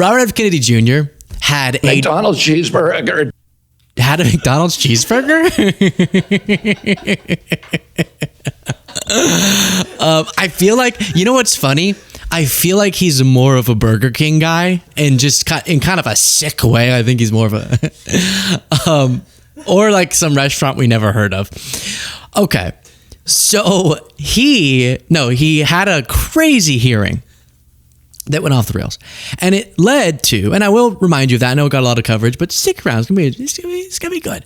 Robert F. Kennedy Jr. had a McDonald's cheeseburger. Had a McDonald's cheeseburger? I feel like, you know what's funny? I feel like he's more of a Burger King guy, and just in kind of a sick way. I think he's more of a, or like some restaurant we never heard of. Okay. So he had a crazy hearing that went off the rails, and it led to, and I will remind you of that. I know it got a lot of coverage, but stick around. It's gonna be good.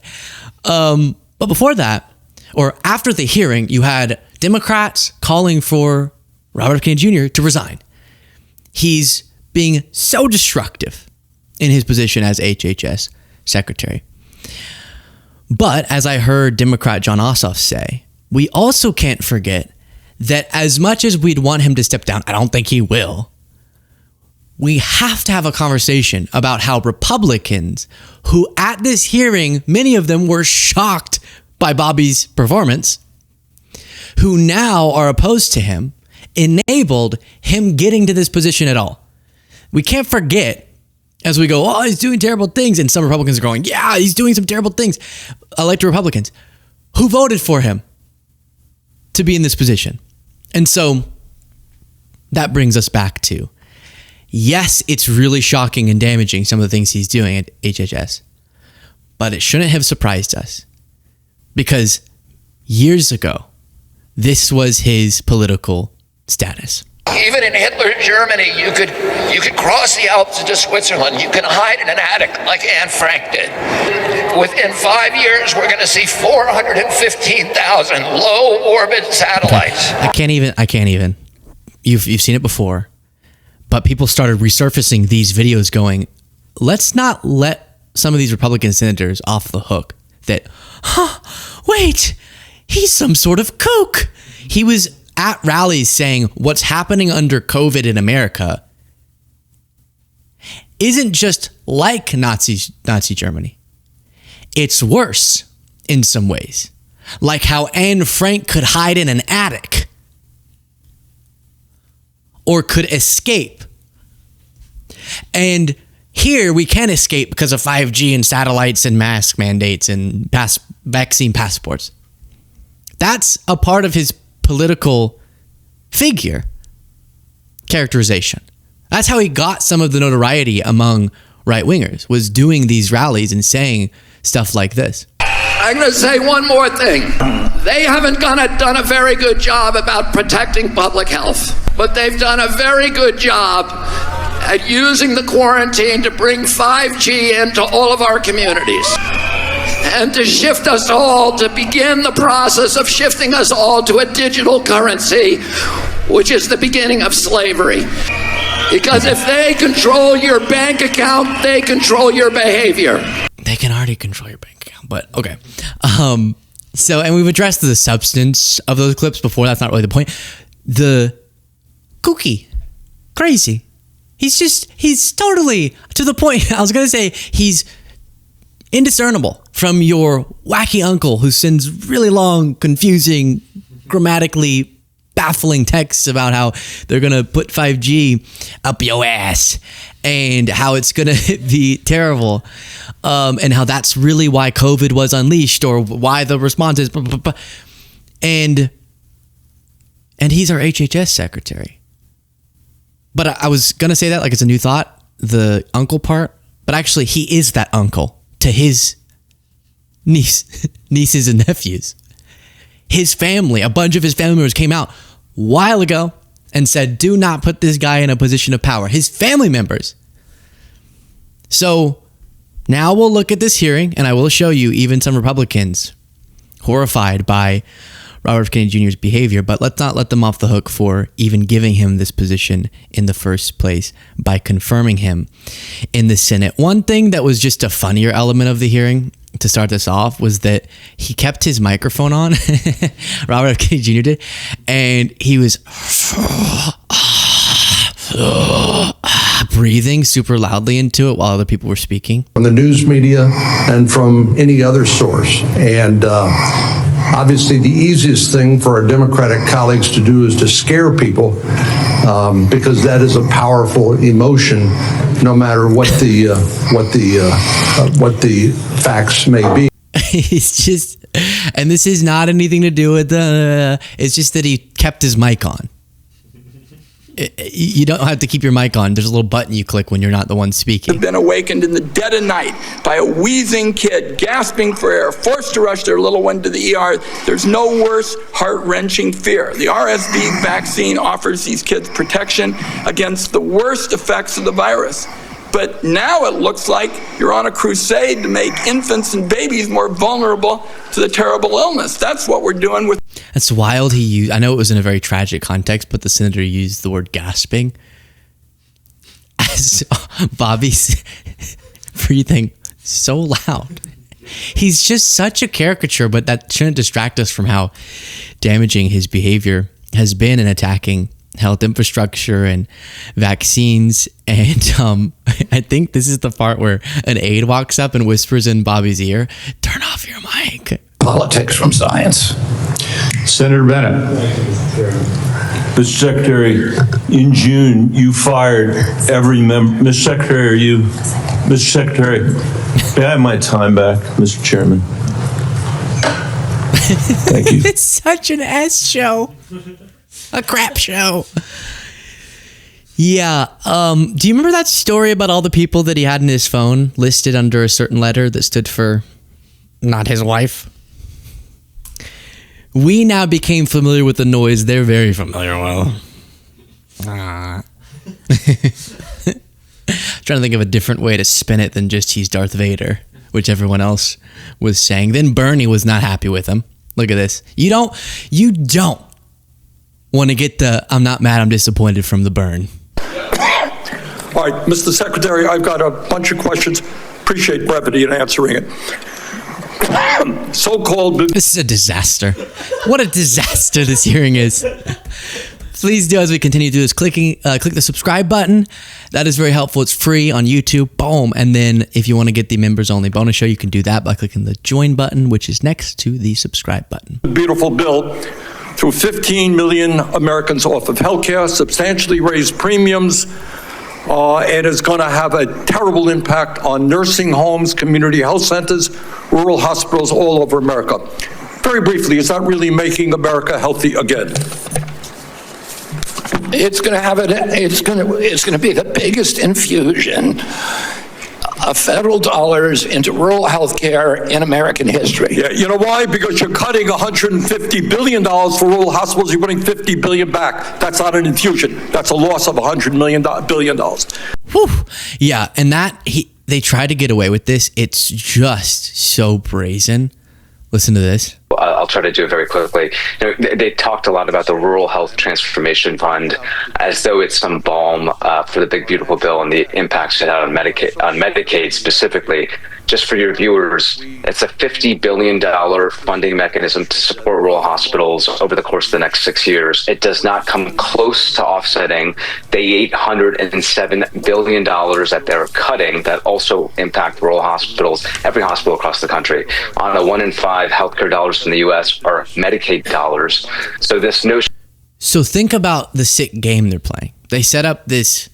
But before that, or after the hearing, you had Democrats calling for Robert F. Kennedy Jr. to resign. He's being so destructive in his position as HHS Secretary. But as I heard Democrat John Ossoff say, we also can't forget that as much as we'd want him to step down, I don't think he will. We have to have a conversation about how Republicans, who at this hearing, many of them were shocked by Bobby's performance, who now are opposed to him, enabled him getting to this position at all. We can't forget, as we go, oh, he's doing terrible things, and some Republicans are going, yeah, he's doing some terrible things. Elected Republicans who voted for him to be in this position. And so that brings us back to, yes, it's really shocking and damaging, some of the things he's doing at HHS, but it shouldn't have surprised us, because years ago, this was his political status. Even in Hitler's Germany, you could cross the Alps into Switzerland. You can hide in an attic like Anne Frank did. Within 5 years, we're going to see 415,000 low orbit satellites. I can't even. You've seen it before, but people started resurfacing these videos going, let's not let some of these Republican senators off the hook that, wait, he's some sort of kook. He was at rallies saying what's happening under COVID in America isn't just like Nazi Germany. It's worse in some ways. Like how Anne Frank could hide in an attic or could escape. And here we can escape because of 5G and satellites and mask mandates and vaccine passports. That's a part of his political figure characterization. That's how he got some of the notoriety among right-wingers, was doing these rallies and saying stuff like this. I'm going to say one more thing. They haven't done a very good job about protecting public health, but they've done a very good job at using the quarantine to bring 5G into all of our communities, and to shift us all, to begin the process of shifting us all to a digital currency, which is the beginning of slavery. Because if they control your bank account, they control your behavior. They can already control your bank account, but okay. So, and we've addressed the substance of those clips before. That's not really the point. The kooky, crazy. He's totally to the point. I was going to say he's indiscernible from your wacky uncle who sends really long, confusing, grammatically baffling texts about how they're going to put 5G up your ass and how it's going to be terrible, and how that's really why COVID was unleashed or why the response is blah, blah, blah. And he's our HHS secretary. But I was going to say that like it's a new thought, the uncle part, but actually he is that uncle to his nieces and nephews. His family, a bunch of his family members came out a while ago and said, do not put this guy in a position of power. His family members. So now we'll look at this hearing, and I will show you even some Republicans horrified by Robert F. Kennedy Jr.'s behavior, but let's not let them off the hook for even giving him this position in the first place by confirming him in the Senate. One thing that was just a funnier element of the hearing to start this off was that he kept his microphone on, Robert F. Kennedy Jr. did, and he was breathing super loudly into it while other people were speaking. From the news media and from any other source. And obviously the easiest thing for our Democratic colleagues to do is to scare people because that is a powerful emotion, no matter what the facts may be. He's just, and this is not anything to do with it's just that he kept his mic on. You don't have to keep your mic on. There's a little button you click when you're not the one speaking. Have been awakened in the dead of night by a wheezing kid gasping for air, forced to rush their little one to the ER. There's no worse heart-wrenching fear. The RSV vaccine offers these kids protection against the worst effects of the virus. But now it looks like you're on a crusade to make infants and babies more vulnerable to the terrible illness. That's what we're doing with. That's wild. I know it was in a very tragic context, but the senator used the word gasping as Bobby's breathing so loud. He's just such a caricature, but that shouldn't distract us from how damaging his behavior has been in attacking health infrastructure and vaccines. And I think this is the part where an aide walks up and whispers in Bobby's ear, "Turn off your mic." Politics from science. Senator Bennett. Mr. Secretary, in June, you fired every member. Mr. Secretary, may I have my time back, Mr. Chairman? Thank you. It's such an S show. A crap show. Yeah. Do you remember that story about all the people that he had in his phone listed under a certain letter that stood for not his wife? We now became familiar with the noise they're very familiar with. Trying to think of a different way to spin it than just he's Darth Vader, which everyone else was saying. Then Bernie was not happy with him. Look at this. You don't want to get the "I'm not mad, I'm disappointed" from the burn. All right, Mr. Secretary, I've got a bunch of questions. Appreciate brevity in answering it. So-called... This is a disaster. What a disaster this hearing is. Please do, as we continue to do this, click the subscribe button. That is very helpful. It's free on YouTube. Boom. And then if you want to get the members only bonus show, you can do that by clicking the join button, which is next to the subscribe button. Beautiful bill threw 15 million Americans off of health care, substantially raised premiums, and is going to have a terrible impact on nursing homes, community health centers, rural hospitals all over America. Very briefly, is that really making America healthy again? It's going to be the biggest infusion of federal dollars into rural health care in American history. Yeah, you know why? Because you're cutting $150 billion for rural hospitals. You're putting $50 billion back. That's not an infusion. That's a loss of $100 billion. Whew. Yeah, and they try to get away with this. It's just so brazen. Listen to this. I'll try to do it very quickly. They talked a lot about the Rural Health Transformation Fund as though it's some balm for the big, beautiful bill and the impacts it had on Medicaid specifically. Just for your viewers, it's a $50 billion funding mechanism to support rural hospitals over the course of the next 6 years. It does not come close to offsetting the $807 billion that they're cutting that also impact rural hospitals, every hospital across the country. On the 1 in 5 healthcare dollars in the U.S. are Medicaid dollars. So this notion. So think about the sick game they're playing. They set up this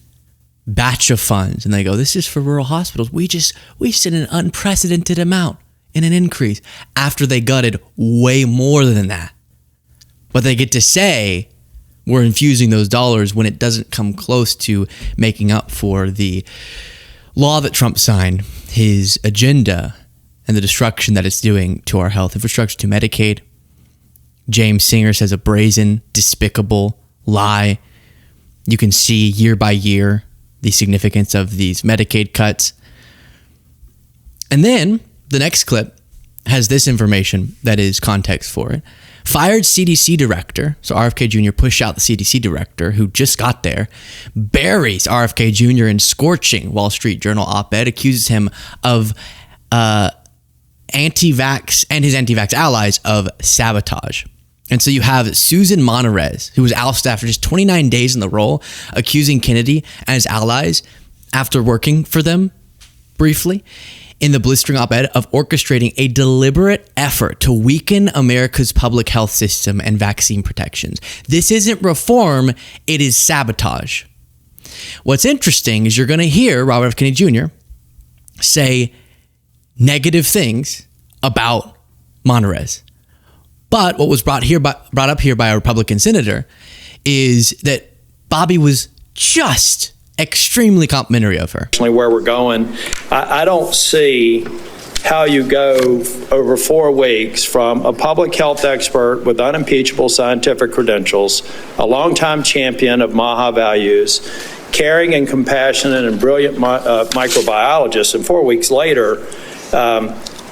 batch of funds and they go, "This is for rural hospitals. We sent an unprecedented amount in an increase," after they gutted way more than that. But they get to say we're infusing those dollars when it doesn't come close to making up for the law that Trump signed, his agenda, and the destruction that it's doing to our health infrastructure, to Medicaid. James Singer says a brazen, despicable lie. You can see year by year the significance of these Medicaid cuts. And then the next clip has this information that is context for it. Fired CDC director, so RFK Jr. pushed out the CDC director who just got there, buries RFK Jr. in scorching Wall Street Journal op-ed, accuses him of anti-vax and his anti-vax allies of sabotage. And so you have Susan Monterez, who was ousted after just 29 days in the role, accusing Kennedy and his allies, after working for them, briefly in the blistering op-ed of orchestrating a deliberate effort to weaken America's public health system and vaccine protections. This isn't reform, it is sabotage. What's interesting is you're going to hear Robert F. Kennedy Jr. say negative things about Monterez. But what was brought up here by a Republican senator is that Bobby was just extremely complimentary of her. Where we're going, I don't see how you go over 4 weeks from a public health expert with unimpeachable scientific credentials, a longtime champion of MAHA values, caring and compassionate and brilliant microbiologist, and 4 weeks later,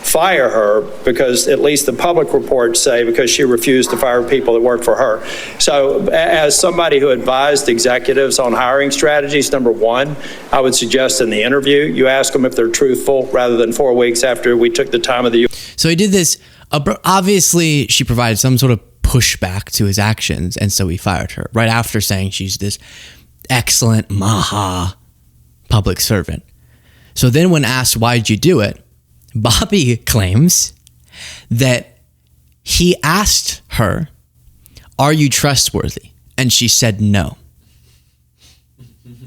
fire her because at least the public reports say because she refused to fire people that work for her. So as somebody who advised executives on hiring strategies, number one, I would suggest in the interview, you ask them if they're truthful rather than 4 weeks after we took the time of the... So he did this. Obviously, she provided some sort of pushback to his actions, and so he fired her right after saying she's this excellent MAHA public servant. So then when asked, why'd you do it? Bobby claims that he asked her, are you trustworthy? And she said no.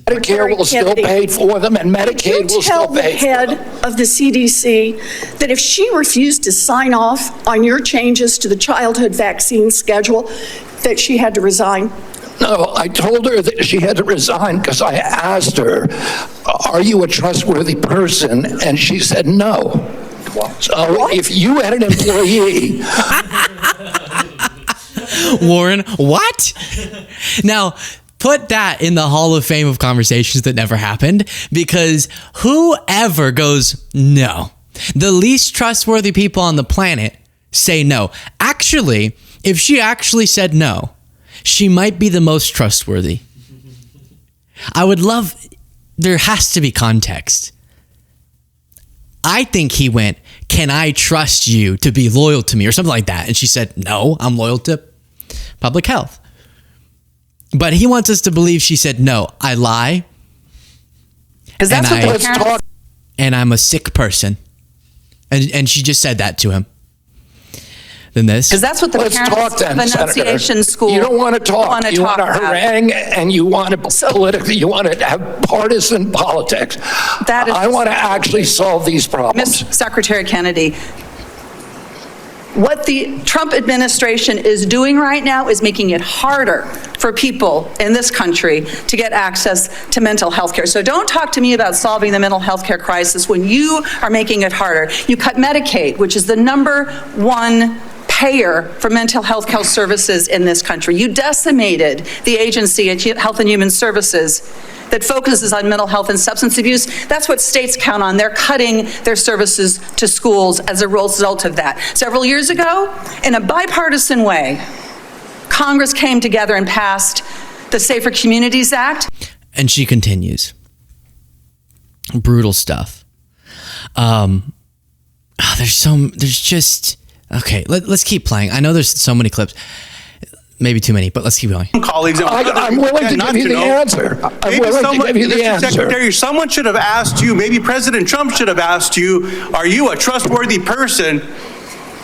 Medicare will still pay for them, and Medicaid will still pay for them. Tell the head of the CDC that if she refused to sign off on your changes to the childhood vaccine schedule, that she had to resign. No, I told her that she had to resign because I asked her, are you a trustworthy person? And she said no. So if you had an employee... Warren, what? Now, put that in the Hall of Fame of conversations that never happened, because whoever goes, no, the least trustworthy people on the planet say no. Actually, if she actually said no, she might be the most trustworthy. I would love, there has to be context. I think he went, can I trust you to be loyal to me or something like that? And she said, no, I'm loyal to public health. But he wants us to believe she said, no, I lie. Because that's what the parents... And I'm a sick person. And she just said that to him. Than this. Because that's what the parents of Annunciation School. You don't want to talk. You want to harangue, and you want to politically. You want to have partisan politics. That is, I want to actually solve these problems. Ms. Secretary Kennedy, what the Trump administration is doing right now is making it harder for people in this country to get access to mental health care. So don't talk to me about solving the mental health care crisis when you are making it harder. You cut Medicaid, which is the #1 payer for mental health care services in this country. You decimated the agency at Health and Human Services that focuses on mental health and substance abuse. That's what states count on. They're cutting their services to schools as a result of that. Several years ago, in a bipartisan way, Congress came together and passed the Safer Communities Act. And she continues. Brutal stuff. Okay, let's keep playing. I know there's so many clips. Maybe too many, but let's keep going. Colleagues, I'm willing to give you the answer. I'm willing to give you the answer. Secretary, someone should have asked you, maybe President Trump should have asked you, are you a trustworthy person?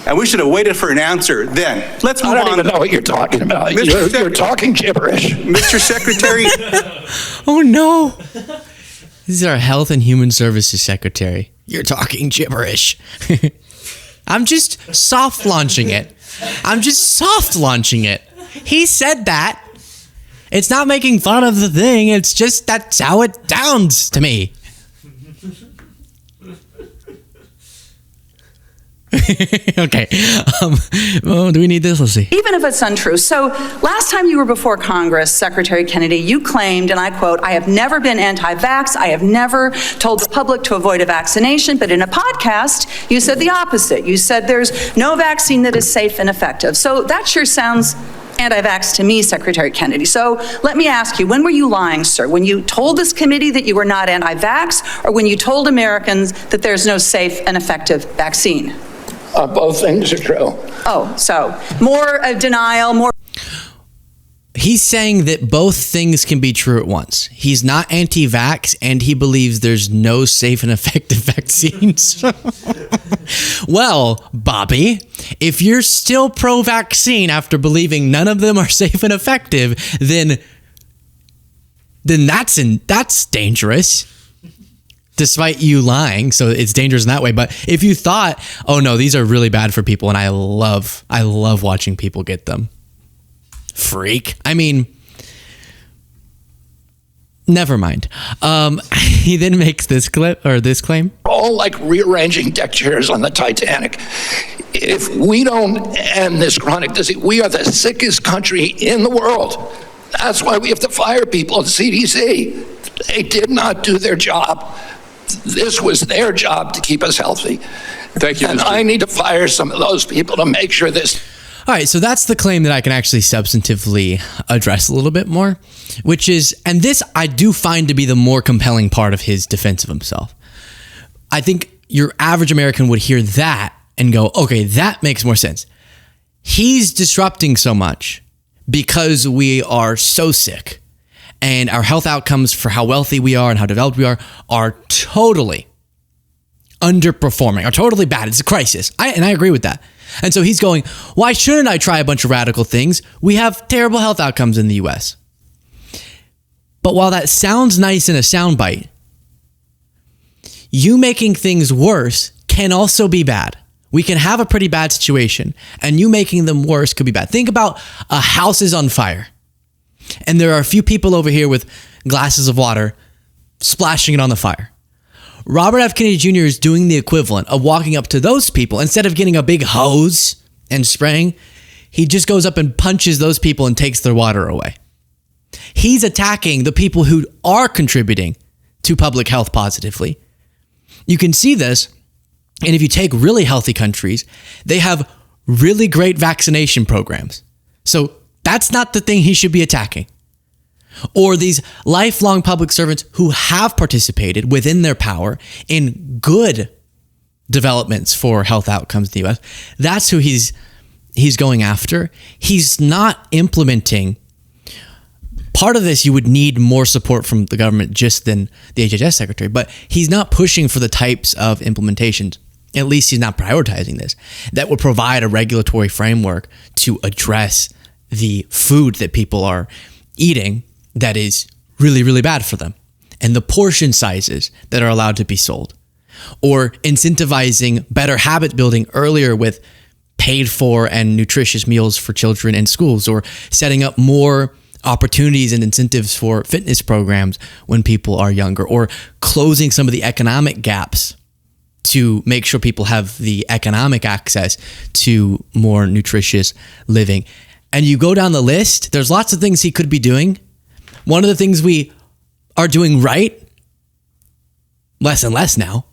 And we should have waited for an answer then. Let's move on. I don't even know what you're talking about. You're talking gibberish. Mr. Secretary. Oh, no. This is our Health and Human Services Secretary. You're talking gibberish. I'm just soft launching it. He said that. It's not making fun of the thing. It's just that's how it sounds to me. Okay. Do we need this? Let's see. Even if it's untrue. So last time you were before Congress, Secretary Kennedy, you claimed, and I quote, I have never been anti-vax. I have never told the public to avoid a vaccination. But in a podcast, you said the opposite. You said there's no vaccine that is safe and effective. So that sure sounds anti-vax to me, Secretary Kennedy. So let me ask you, when were you lying, sir? When you told this committee that you were not anti-vax, or when you told Americans that there's no safe and effective vaccine? Both things are true. Oh, so more denial, more. He's saying that both things can be true at once. He's not anti-vax, and he believes there's no safe and effective vaccines. Well, Bobby, if you're still pro-vaccine after believing none of them are safe and effective, then that's dangerous. Despite you lying, so it's dangerous in that way. But if you thought, oh no, these are really bad for people, and I love watching people get them. Freak. I mean, never mind. He then makes this claim. All like rearranging deck chairs on the Titanic. If we don't end this chronic disease, we are the sickest country in the world. That's why we have to fire people at CDC. They did not do their job. This was their job to keep us healthy. Thank you, and I need to fire some of those people to make sure this. All right, so that's the claim that I can actually substantively address a little bit more, which is, and this I do find to be the more compelling part of his defense of himself. I think your average American would hear that and go, okay, that makes more sense. He's disrupting so much because we are so sick, and our health outcomes for how wealthy we are and how developed we are totally underperforming, are totally bad. It's a crisis. I agree with that. And so he's going, why shouldn't I try a bunch of radical things? We have terrible health outcomes in the US. But while that sounds nice in a soundbite, you making things worse can also be bad. We can have a pretty bad situation, and you making them worse could be bad. Think about a house is on fire, and there are a few people over here with glasses of water splashing it on the fire. Robert F. Kennedy Jr. is doing the equivalent of walking up to those people. Instead of getting a big hose and spraying, he just goes up and punches those people and takes their water away. He's attacking the people who are contributing to public health positively. You can see this, and if you take really healthy countries, they have really great vaccination programs. So that's not the thing he should be attacking. Or these lifelong public servants who have participated within their power in good developments for health outcomes in the US. That's who he's going after. He's not implementing. Part of this, you would need more support from the government just than the HHS Secretary, but he's not pushing for the types of implementations, at least he's not prioritizing this, that would provide a regulatory framework to address the food that people are eating that is really, really bad for them, and the portion sizes that are allowed to be sold, or incentivizing better habit building earlier with paid for and nutritious meals for children in schools, or setting up more opportunities and incentives for fitness programs when people are younger, or closing some of the economic gaps to make sure people have the economic access to more nutritious living. And you go down the list, there's lots of things he could be doing. One of the things we are doing right, less and less now,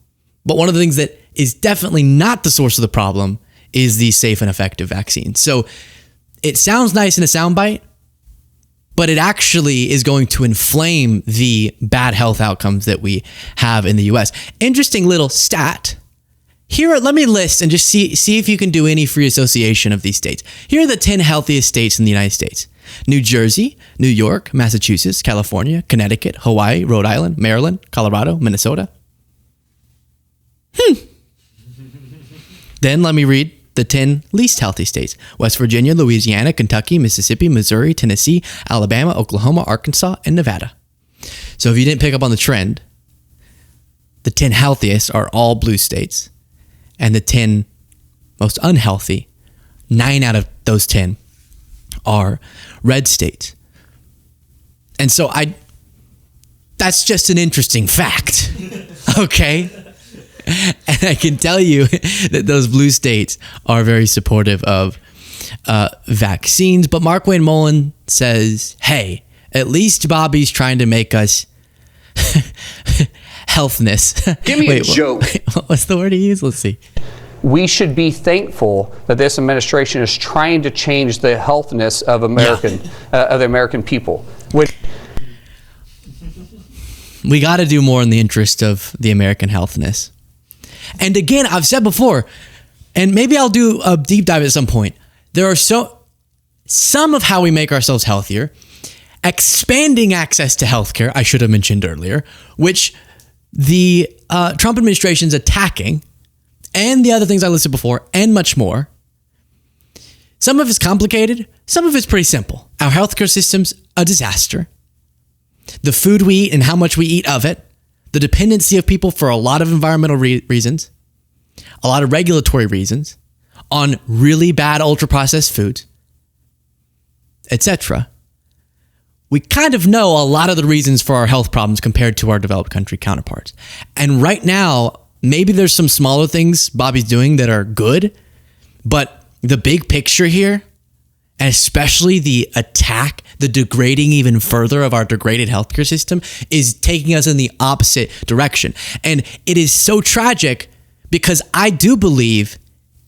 but one of the things that is definitely not the source of the problem is the safe and effective vaccines. So it sounds nice in a soundbite, but it actually is going to inflame the bad health outcomes that we have in the US. Interesting little stat. Here, let me list and just see if you can do any free association of these states. Here are the 10 healthiest states in the United States. New Jersey, New York, Massachusetts, California, Connecticut, Hawaii, Rhode Island, Maryland, Colorado, Minnesota. Then let me read the 10 least healthy states. West Virginia, Louisiana, Kentucky, Mississippi, Missouri, Tennessee, Alabama, Oklahoma, Arkansas, and Nevada. So if you didn't pick up on the trend, the 10 healthiest are all blue states, and the 10 most unhealthy, 9 out of those 10 are red states. And so that's just an interesting fact, okay? And I can tell you that those blue states are very supportive of vaccines. But Mark Wayne Mullen says, hey, at least Bobby's trying to make us healthness. Give me a joke. What's the word he used? Let's see. We should be thankful that this administration is trying to change the healthness of of the American people. We got to do more in the interest of the American healthness. And again, I've said before, and maybe I'll do a deep dive at some point. some of how we make ourselves healthier, expanding access to healthcare, I should have mentioned earlier, which the Trump administration's attacking, and the other things I listed before, and much more. Some of it's complicated, some of it's pretty simple. Our healthcare system's a disaster. The food we eat and how much we eat of it, the dependency of people for a lot of environmental reasons, a lot of regulatory reasons, on really bad ultra-processed foods, etc. We kind of know a lot of the reasons for our health problems compared to our developed country counterparts. And right now, maybe there's some smaller things Bobby's doing that are good, but the big picture here, and especially the attack, the degrading even further of our degraded healthcare system, is taking us in the opposite direction. And it is so tragic because I do believe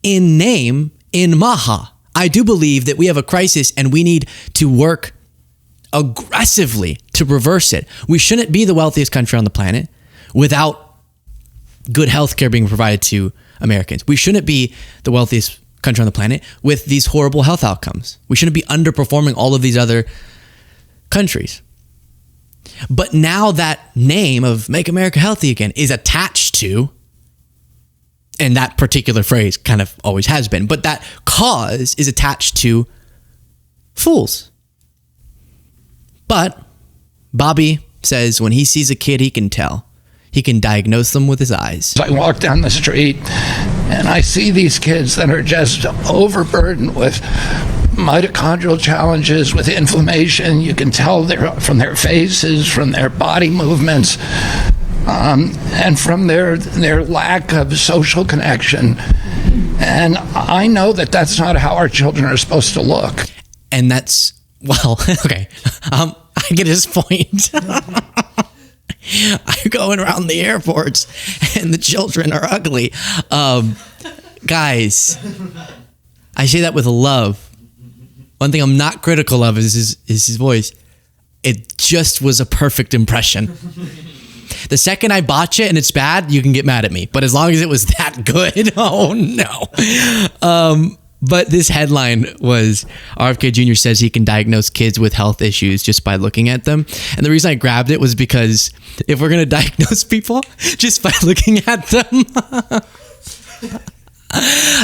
in name, in Maha. I do believe that we have a crisis and we need to work aggressively to reverse it. We shouldn't be the wealthiest country on the planet without good healthcare being provided to Americans. We shouldn't be the wealthiest country on the planet with these horrible health outcomes. We shouldn't be underperforming all of these other countries. But now that name of Make America Healthy Again is attached to, and that particular phrase kind of always has been, but that cause is attached to fools. But Bobby says when he sees a kid, he can tell. He can diagnose them with his eyes. I walk down the street and I see these kids that are just overburdened with mitochondrial challenges, with inflammation. You can tell from their faces, from their body movements, and from their lack of social connection. And I know that that's not how our children are supposed to look. And that's, well, okay. I get his point. I'm going around the airports and the children are ugly. Guys, I say that with love. One thing I'm not critical of is his voice. It just was a perfect impression. The second I botch it and it's bad, you can get mad at me. But as long as it was that good, oh no. But this headline was RFK Jr. says he can diagnose kids with health issues just by looking at them. And the reason I grabbed it was because if we're going to diagnose people just by looking at them,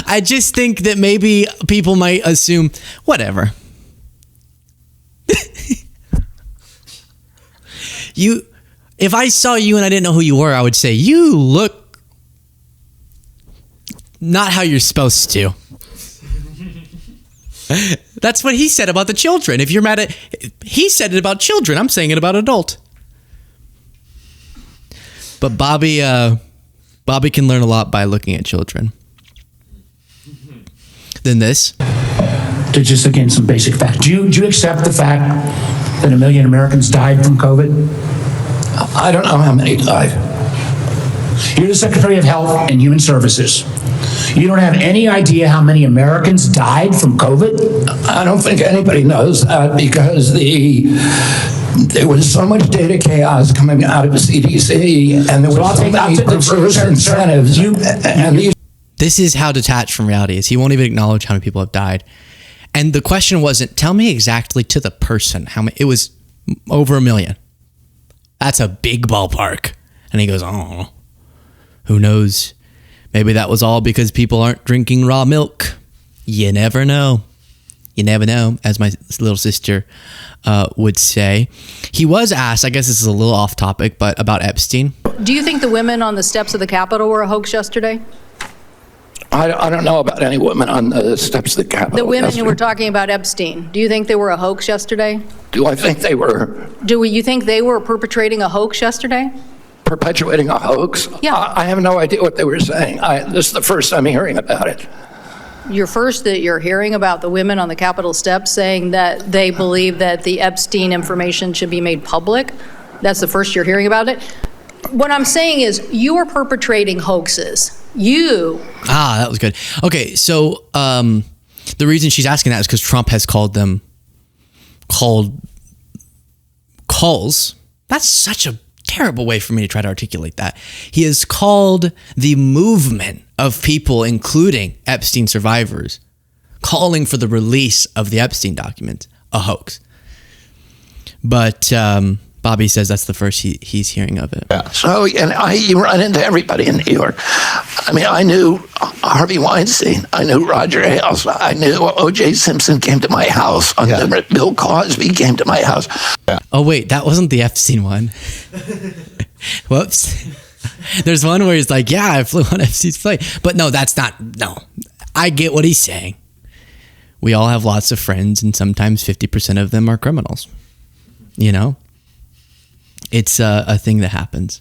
I just think that maybe people might assume, whatever. If I saw you and I didn't know who you were, I would say, you look not how you're supposed to. That's what he said about the children. If you're mad at, he said it about children. I'm saying it about adult. But Bobby can learn a lot by looking at children. Then this. To just, again, some basic facts. Do you accept the fact that 1 million Americans died from COVID? I don't know how many died. You're the Secretary of Health and Human Services. You don't have any idea how many Americans died from COVID? I don't think anybody knows that because there was so much data chaos coming out of the CDC, and there was so many perverse incentives. This is how detached from reality is. He won't even acknowledge how many people have died. And the question wasn't, tell me exactly to the person how many. It was over 1 million. That's a big ballpark. And he goes, oh, who knows? Maybe that was all because people aren't drinking raw milk. You never know. You never know, as my little sister would say. He was asked, I guess this is a little off topic, but about Epstein. Do you think the women on the steps of the Capitol were a hoax yesterday? I don't know about any women on the steps of the Capitol. The women who were talking about Epstein, do you think they were a hoax yesterday? Do I think they were? Do you think they were perpetrating a hoax yesterday? Perpetuating a hoax? Yeah. I have no idea what they were saying. This is the first I'm hearing about it. You're hearing about the women on the Capitol steps saying that they believe that the Epstein information should be made public? That's the first you're hearing about it? What I'm saying is you are perpetrating hoaxes. That was good. Okay, so the reason she's asking that is because Trump has called calls. That's such a terrible way for me to try to articulate that. He has called the movement of people, including Epstein survivors, calling for the release of the Epstein documents a hoax. But Bobby says that's the first he's hearing of it. Yeah. So, you run into everybody in New York. I mean, I knew Harvey Weinstein. I knew Roger Ailes. I knew O.J. Simpson came to my house. Bill Cosby came to my house. Yeah. Oh, wait, that wasn't the Epstein one. Whoops. There's one where he's like, yeah, I flew on Epstein's plane. But no, that's not, no. I get what he's saying. We all have lots of friends, and sometimes 50% of them are criminals. You know? It's a thing that happens.